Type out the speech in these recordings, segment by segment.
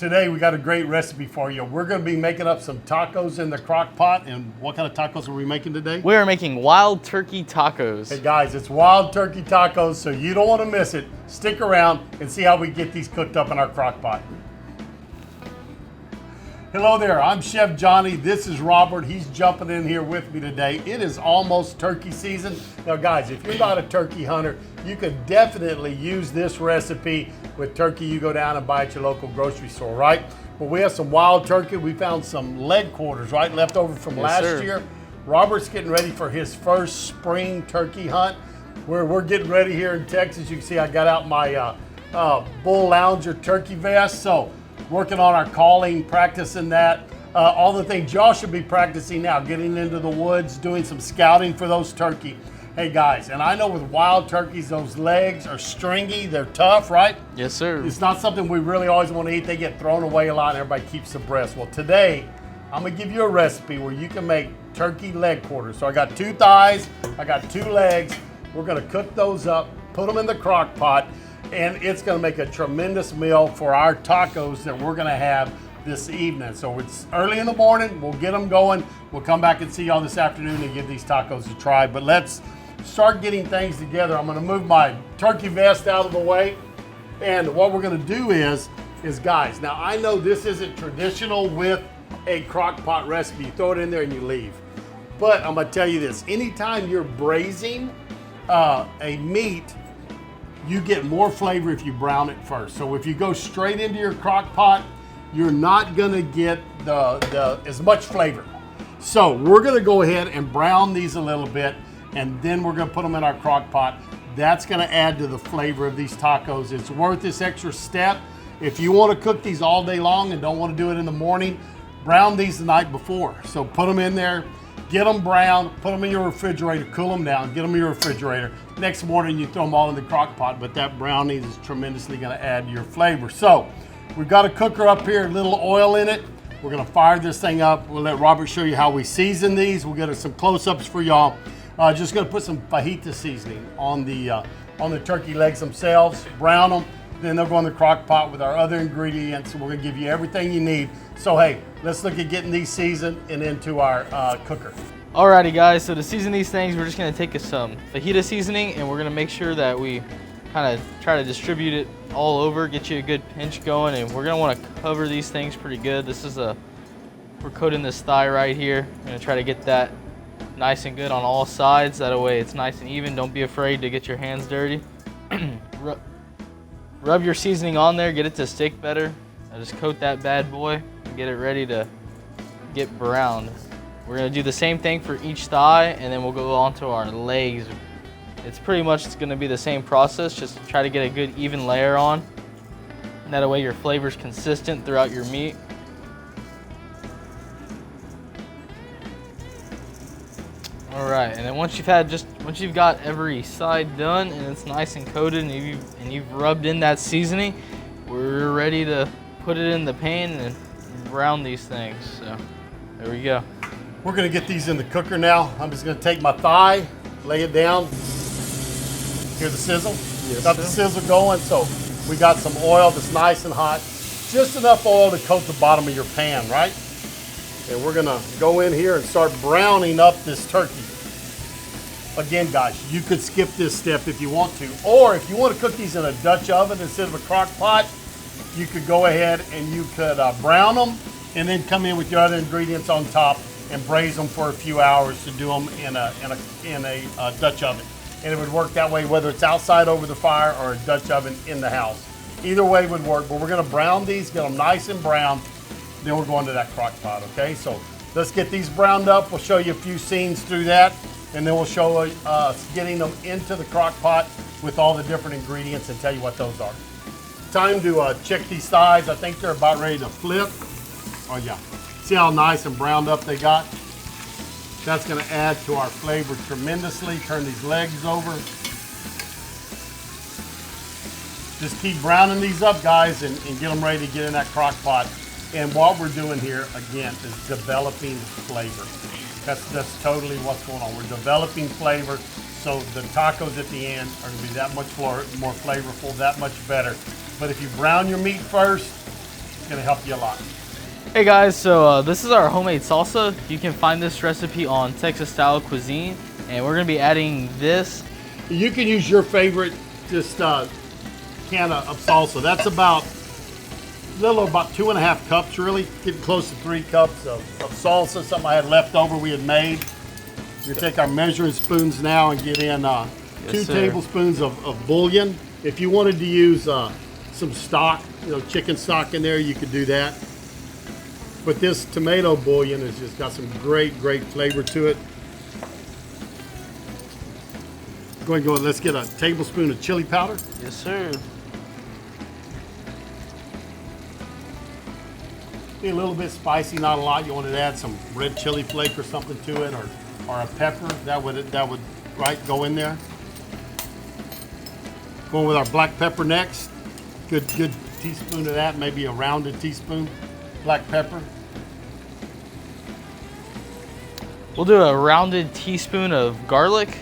Today we got a great recipe for you. We're going to be making up some tacos in the crock pot. And what kind of tacos are we making today? We are making wild turkey tacos. Hey guys, it's wild turkey tacos, so you don't want to miss it. Stick around and see how we get these cooked up in our crock pot. Hello there, I'm Chef Johnny. This is Robert. He's jumping in here with me today. It is almost turkey season. Now guys, if you're not a turkey hunter, you can definitely use this recipe with turkey you go down and buy at your local grocery store, right? But we have some wild turkey. We found some leg quarters, right, left over from last year. Robert's getting ready for his first spring turkey hunt. We're getting ready here in Texas. You can see I got out my Bull Lounger turkey vest. So working on our calling, practicing that. All the things y'all should be practicing now, getting into the woods, doing some scouting for those turkey. Hey guys, and I know with wild turkeys, those legs are stringy, they're tough, right? Yes, sir. It's not something we really always want to eat. They get thrown away a lot and everybody keeps the breast. Well, today, I'm gonna give you a recipe where you can make turkey leg quarters. So I got 2 thighs, I got 2 legs. We're gonna cook those up, put them in the crock pot, and it's gonna make a tremendous meal for our tacos that we're gonna have this evening. So it's early in the morning, we'll get them going. We'll come back and see y'all this afternoon and give these tacos a try. But let's start getting things together. I'm gonna move my turkey vest out of the way. And what we're gonna do is guys, now I know this isn't traditional with a crock pot recipe. You throw it in there and you leave. But I'm gonna tell you this, anytime you're braising a meat, you get more flavor if you brown it first. So if you go straight into your crock pot, you're not gonna get as much flavor. So we're gonna go ahead and brown these a little bit, and then we're gonna put them in our crock pot. That's gonna add to the flavor of these tacos. It's worth this extra step. If you wanna cook these all day long and don't wanna do it in the morning, brown these the night before. So put them in there, get them brown, put them in your refrigerator, cool them down, get them in your refrigerator. Next morning you throw them all in the crock pot, but that browning is tremendously gonna add to your flavor. So we've got a cooker up here, a little oil in it. We're gonna fire this thing up. We'll let Robert show you how we season these. We'll get some close-ups for y'all. Just gonna put some Fajita Seasoning on the turkey legs themselves, brown them, then they'll go in the crock pot with our other ingredients. We're gonna give you everything you need. So hey, let's look at getting these seasoned and into our cooker. Alrighty guys, so to season these things, we're just gonna take some Fajita seasoning and we're gonna make sure that we kind of try to distribute it all over, get you a good pinch going, and we're gonna wanna cover these things pretty good. We're coating this thigh right here. We're gonna try to get that nice and good on all sides. That way it's nice and even. Don't be afraid to get your hands dirty. Rub your seasoning on there, get it to stick better. Just coat that bad boy and get it ready to get browned. We're gonna do the same thing for each thigh, and then we'll go on to our legs. It's pretty much gonna be the same process, just try to get a good even layer on. And that way your flavor's consistent throughout your meat. All right, and then once you've got every side done and it's nice and coated and you've rubbed in that seasoning, we're ready to put it in the pan and brown these things. So there we go. We're gonna get these in the cooker now. I'm just gonna take my thigh, lay it down. Hear the sizzle? Yes, got the sizzle going, so we got some oil that's nice and hot. Just enough oil to coat the bottom of your pan, right? And we're gonna go in here and start browning up this turkey. Again, guys, you could skip this step if you want to, or if you want to cook these in a Dutch oven instead of a crock pot, you could go ahead and you could brown them and then come in with your other ingredients on top and braise them for a few hours to do them in a Dutch oven. And it would work that way whether it's outside over the fire or a Dutch oven in the house. Either way would work, but we're gonna brown these, get them nice and brown, then we're going to that crock pot, okay? So let's get these browned up. We'll show you a few scenes through that, and then we'll show us getting them into the crock pot with all the different ingredients and tell you what those are. Time to check these thighs. I think they're about ready to flip. Oh yeah, see how nice and browned up they got? That's gonna add to our flavor tremendously. Turn these legs over. Just keep browning these up, guys, and get them ready to get in that crock pot. And what we're doing here, again, is developing flavor. That's totally what's going on. We're developing flavor, so the tacos at the end are gonna be that much more flavorful, that much better. But if you brown your meat first, It's gonna help you a lot. Hey guys, so this is our homemade salsa. You can find this recipe on Texas Style Cuisine, and we're gonna be adding this. You can use your favorite just can of salsa. That's about a little over about 2.5 cups, really. Getting close to 3 cups of salsa, something I had left over we had made. We take our measuring spoons now and get in 2 tablespoons of bouillon. If you wanted to use some stock, chicken stock in there, you could do that. But this tomato bouillon has just got some great flavor to it. Go ahead and let's get a tablespoon of chili powder. Yes, sir. Be a little bit spicy, not a lot. You want to add some red chili flake or something to it, or a pepper. That would go in there. Going with our black pepper next. Good teaspoon of that, maybe a rounded teaspoon. Black pepper. We'll do a rounded teaspoon of garlic.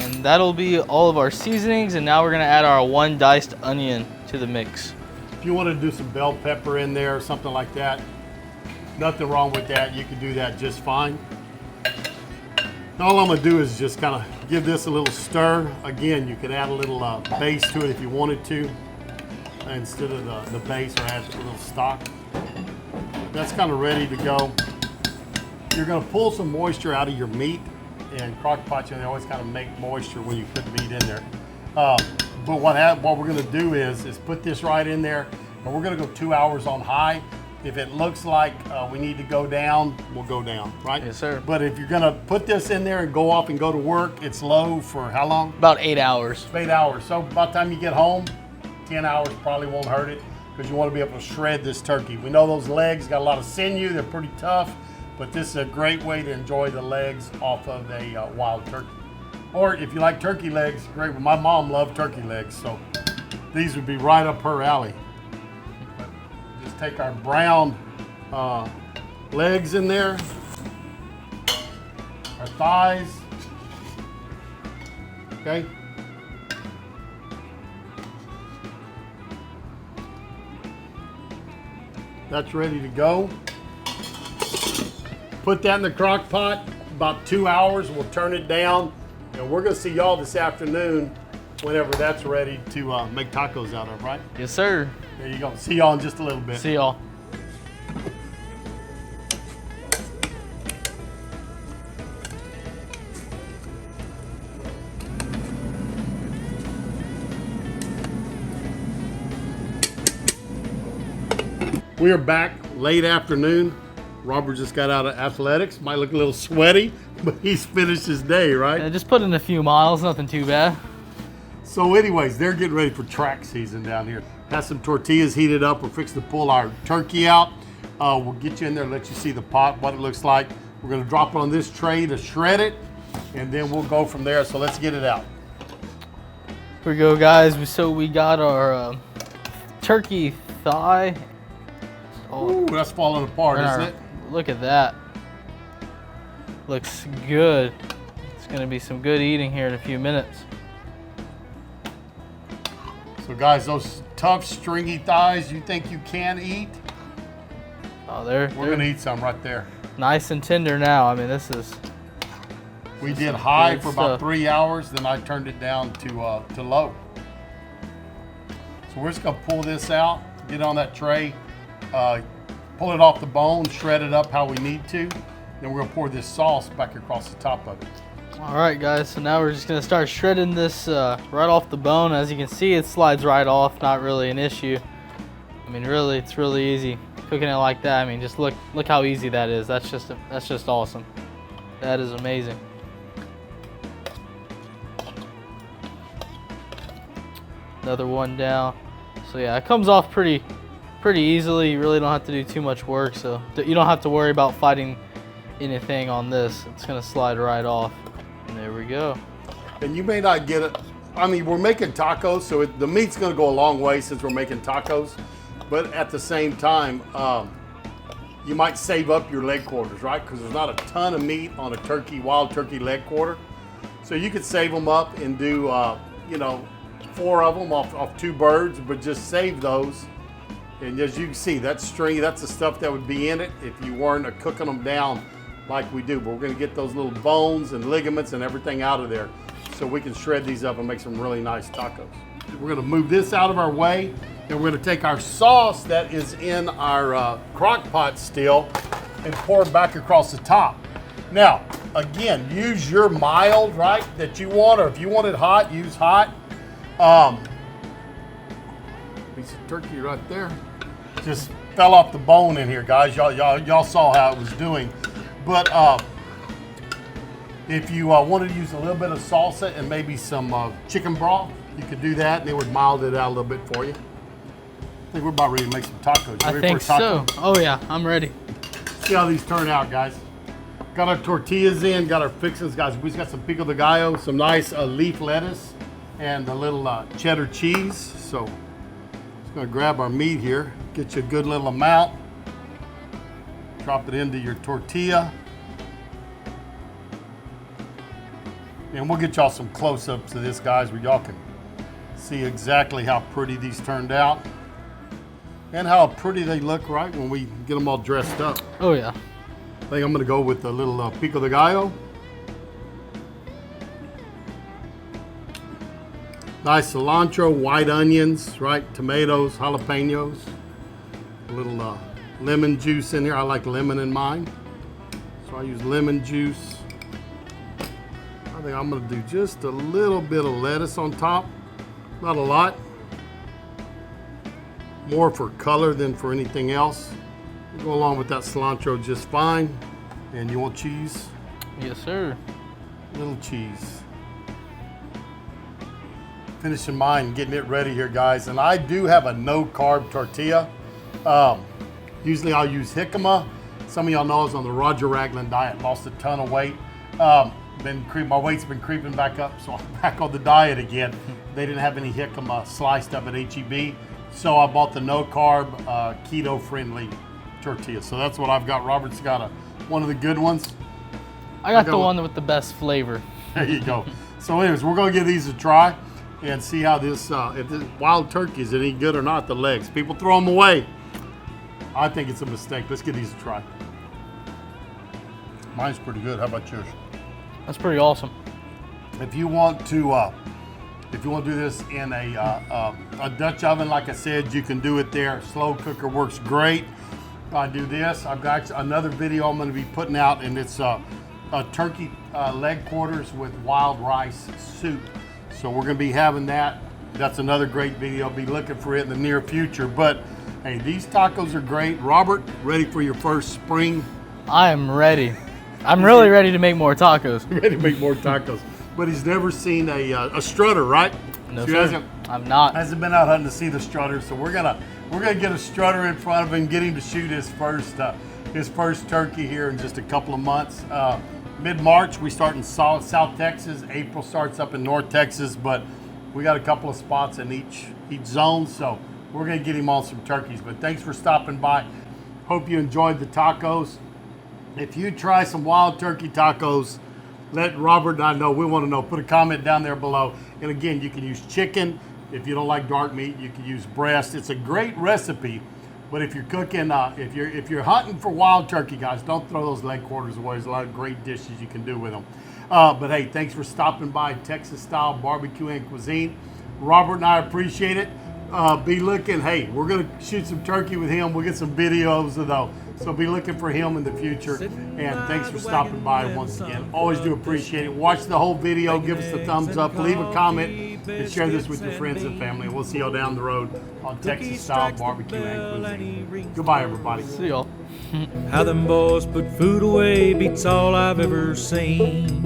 And that'll be all of our seasonings. And now we're gonna add our 1 diced onion to the mix. If you want to do some bell pepper in there or something like that, nothing wrong with that. You can do that just fine. All I'm gonna do is just kind of give this a little stir. Again, you could add a little base to it if you wanted to, instead of the base, or add a little stock. That's kind of ready to go. You're gonna pull some moisture out of your meat, and Crockpot, they always kind of make moisture when you put meat in there. But what we're gonna do is put this right in there, and we're gonna go 2 hours on high. If it looks like we need to go down, we'll go down, right? Yes, sir. But if you're gonna put this in there and go off and go to work, it's low for how long? About 8 hours. 8 hours. So by the time you get home, 10 hours probably won't hurt it, because you want to be able to shred this turkey. We know those legs got a lot of sinew, they're pretty tough, but this is a great way to enjoy the legs off of a wild turkey. Or if you like turkey legs, great. Well, my mom loved turkey legs, so these would be right up her alley. Just take our brown legs in there, our thighs, okay? That's ready to go. Put that in the crock pot, about 2 hours, we'll turn it down, and we're gonna see y'all this afternoon whenever that's ready to make tacos out of, right? Yes, sir. There you go. See y'all in just a little bit. See y'all. We are back late afternoon. Robert just got out of athletics. Might look a little sweaty, but he's finished his day, right? Yeah, just put in a few miles, nothing too bad. So anyways, they're getting ready for track season down here. Have some tortillas heated up. We're fixing to pull our turkey out. We'll get you in there, let you see the pot, what it looks like. We're gonna drop it on this tray to shred it, and then we'll go from there. So let's get it out. Here we go, guys. So we got our turkey thigh. Ooh, that's falling apart, isn't it? Look at that. Looks good. It's gonna be some good eating here in a few minutes. So guys, those tough, stringy thighs you think you can eat? Oh, we're gonna eat some right there. Nice and tender now. I mean, this is. We did high for about 3 hours, then I turned it down to low. So we're just gonna pull this out, get on that tray, pull it off the bone, shred it up how we need to. Then we're gonna pour this sauce back across the top of it. All right, guys, so now we're just gonna start shredding this right off the bone. As you can see, it slides right off, not really an issue. I mean, really, it's really easy. Cooking it like that, I mean, just look how easy that is. That's just awesome. That is amazing. Another one down. So yeah, it comes off pretty easily. You really don't have to do too much work, so you don't have to worry about fighting anything on this. It's gonna slide right off. And there we go. And you may not get it. I mean, we're making tacos, so the meat's gonna go a long way since we're making tacos. But at the same time, you might save up your leg quarters, right? Because there's not a ton of meat on a wild turkey leg quarter. So you could save them up and do, 4 of them off 2 birds, but just save those. And as you can see, that string, that's the stuff that would be in it if you weren't cooking them down like we do. But we're gonna get those little bones and ligaments and everything out of there so we can shred these up and make some really nice tacos. We're gonna move this out of our way, and we're gonna take our sauce that is in our crock pot still and pour it back across the top. Now, again, use your mild, right, that you want, or if you want it hot, use hot. Piece of turkey right there. Just fell off the bone in here, guys. Y'all saw how it was doing. But if you wanted to use a little bit of salsa and maybe some chicken broth, you could do that, and it would mild it out a little bit for you. I think we're about ready to make some tacos. I think so. Oh yeah, I'm ready. See how these turn out, guys. Got our tortillas in, got our fixings, guys. We just got some pico de gallo, some nice leaf lettuce, and a little cheddar cheese. So just gonna grab our meat here, get you a good little amount. Drop it into your tortilla. And we'll get y'all some close-ups of this, guys, where y'all can see exactly how pretty these turned out. And how pretty they look, right, when we get them all dressed up. Oh yeah. I think I'm gonna go with a little pico de gallo. Nice cilantro, white onions, right? Tomatoes, jalapenos. A little lemon juice in here. I like lemon in mine, so I use lemon juice. I think I'm gonna do just a little bit of lettuce on top. Not a lot. More for color than for anything else. We'll go along with that cilantro just fine. And you want cheese? Yes, sir. Little cheese. Finishing mine, getting it ready here, guys. And I do have a no-carb tortilla. Usually I'll use jicama. Some of y'all know I was on the Roger Ragland diet, lost a ton of weight. My weight's been creeping back up, so I'm back on the diet again. They didn't have any jicama sliced up at HEB. So I bought the no-carb, keto-friendly tortilla. So that's what I've got. Robert's got one of the good ones. I got the one with the best flavor. There you go. So anyways, we're gonna give these a try and see how this, if this wild turkey is any good or not, the legs. People throw them away. I think it's a mistake. Let's give these a try. Mine's pretty good. How about yours? That's pretty awesome. If you want to do this in a Dutch oven, like I said, you can do it there. Slow cooker works great. I do this. I've got another video I'm going to be putting out, and it's a turkey leg quarters with wild rice soup. So we're going to be having that. That's another great video. Be looking for it in the near future. But hey, these tacos are great. Robert, ready for your first spring? I am ready. I'm really ready to make more tacos. Ready to make more tacos. But he's never seen a strutter, right? No, sir. I'm not. Hasn't been out hunting to see the strutter, so we're gonna get a strutter in front of him, get him to shoot his first turkey here in just a couple of months. Mid-March, we start in South Texas. April starts up in North Texas, but we got a couple of spots in each zone, so we're gonna get him on some turkeys. But thanks for stopping by. Hope you enjoyed the tacos. If you try some wild turkey tacos, let Robert and I know. We want to know. Put a comment down there below. And again, you can use chicken. If you don't like dark meat, you can use breast. It's a great recipe. But if you're cooking, if you're hunting for wild turkey, guys, don't throw those leg quarters away. There's a lot of great dishes you can do with them. But hey, thanks for stopping by Texas Style Barbecue and Cuisine. Robert and I appreciate it. Be looking. Hey, we're gonna shoot some turkey with him. We'll get some videos of those. So be looking for him in the future. And thanks for stopping by once again. Always do appreciate it. Watch the whole video. Give us the thumbs up. Leave a comment. And share this with your friends and family. We'll see y'all down the road on Texas Style Barbecue and Cuisine. Goodbye, everybody. See y'all. How them boys put food away beats all I've ever seen.